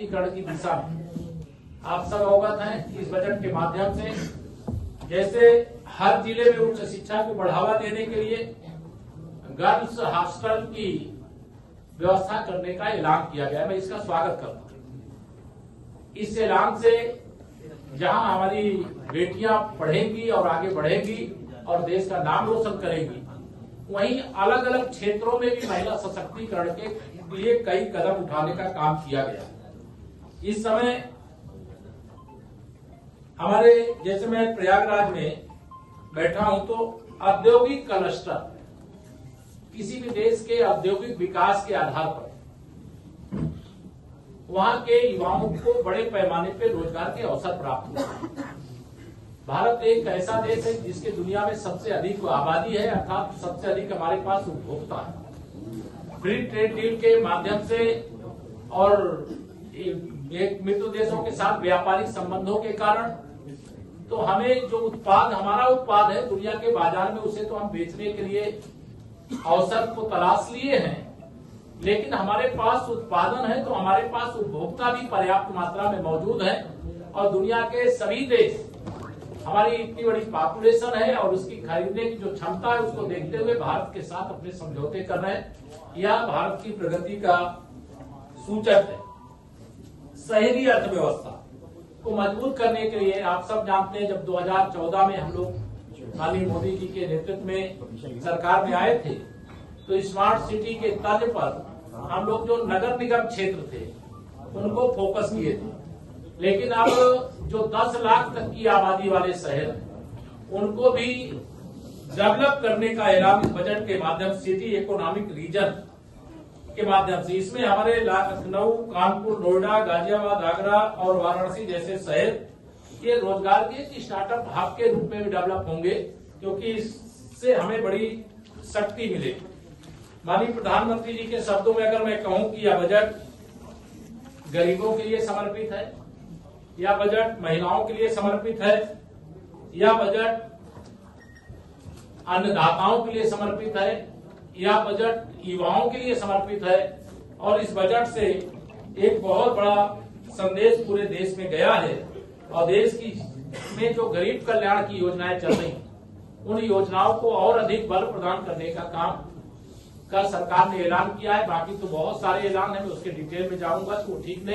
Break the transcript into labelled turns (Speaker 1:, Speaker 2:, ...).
Speaker 1: सशक्तिकरण की दिशा में आप सब अवगत हैं कि इस बजट के माध्यम से जैसे हर जिले में उच्च शिक्षा को बढ़ावा देने के लिए गर्ल्स हॉस्टल की व्यवस्था करने का ऐलान किया गया है। मैं इसका स्वागत करता हूं। इस ऐलान से जहां हमारी बेटियां पढ़ेंगी और आगे बढ़ेंगी और देश का नाम रोशन करेंगी, वहीं अलग अलग क्षेत्रों में भी महिला सशक्तिकरण के लिए कई कदम उठाने का काम किया गया। इस समय हमारे जैसे मैं प्रयागराज में बैठा हूं तो औद्योगिक क्लस्टर किसी भी देश के औद्योगिक विकास के आधार पर वहां के युवाओं को बड़े पैमाने पर रोजगार के अवसर प्राप्त होते हैं। भारत एक ऐसा देश है जिसके दुनिया में सबसे अधिक आबादी है, अर्थात सबसे अधिक हमारे पास उपभोक्ता है। फ्री ट्रेड डील के माध्यम से और एक मित्र देशों के साथ व्यापारिक संबंधों के कारण तो हमें जो उत्पाद हमारा उत्पाद है दुनिया के बाजार में, उसे तो हम बेचने के लिए अवसर को तलाश लिए हैं, लेकिन हमारे पास उत्पादन है तो हमारे पास उपभोक्ता भी पर्याप्त मात्रा में मौजूद है। और दुनिया के सभी देश हमारी इतनी बड़ी पॉपुलेशन है और उसकी खरीदने की जो क्षमता है उसको देखते हुए भारत के साथ अपने समझौते कर रहे हैं। यह भारत की प्रगति का सूचक है। शहरी अर्थव्यवस्था को मजबूत करने के लिए आप सब जानते हैं, जब 2014 में हम लोग माननीय मोदी जी के नेतृत्व में सरकार में आए थे तो स्मार्ट सिटी के तर्ज पर हम लोग जो नगर निगम क्षेत्र थे उनको फोकस किए थे, लेकिन अब जो 10 लाख तक की आबादी वाले शहर हैं उनको भी डेवलप करने का ऐलान इस बजट के माध्यम से सिटी इकोनॉमिक रीजन के माध्यम से, इसमें हमारे लखनऊ, कानपुर, नोएडा, गाजियाबाद, आगरा और वाराणसी जैसे शहर ये रोजगार के स्टार्टअप हब के रूप में भी डेवलप होंगे, क्योंकि इससे हमें बड़ी शक्ति मिलेगी। माननीय प्रधानमंत्री जी के शब्दों में अगर मैं कहूं कि यह बजट गरीबों के लिए समर्पित है, यह बजट महिलाओं के लिए समर्पित है, यह बजट अन्नदाताओं के लिए समर्पित है, यह बजट युवाओं के लिए समर्पित है और इस बजट से एक बहुत बड़ा संदेश पूरे देश में गया है। और देश की में जो गरीब कल्याण की योजनाएं चल रही उन योजनाओं को और अधिक बल प्रदान करने का काम का सरकार ने ऐलान किया है। बाकी तो बहुत सारे ऐलान है, मैं उसके डिटेल में जाऊंगा तो ठीक नहीं।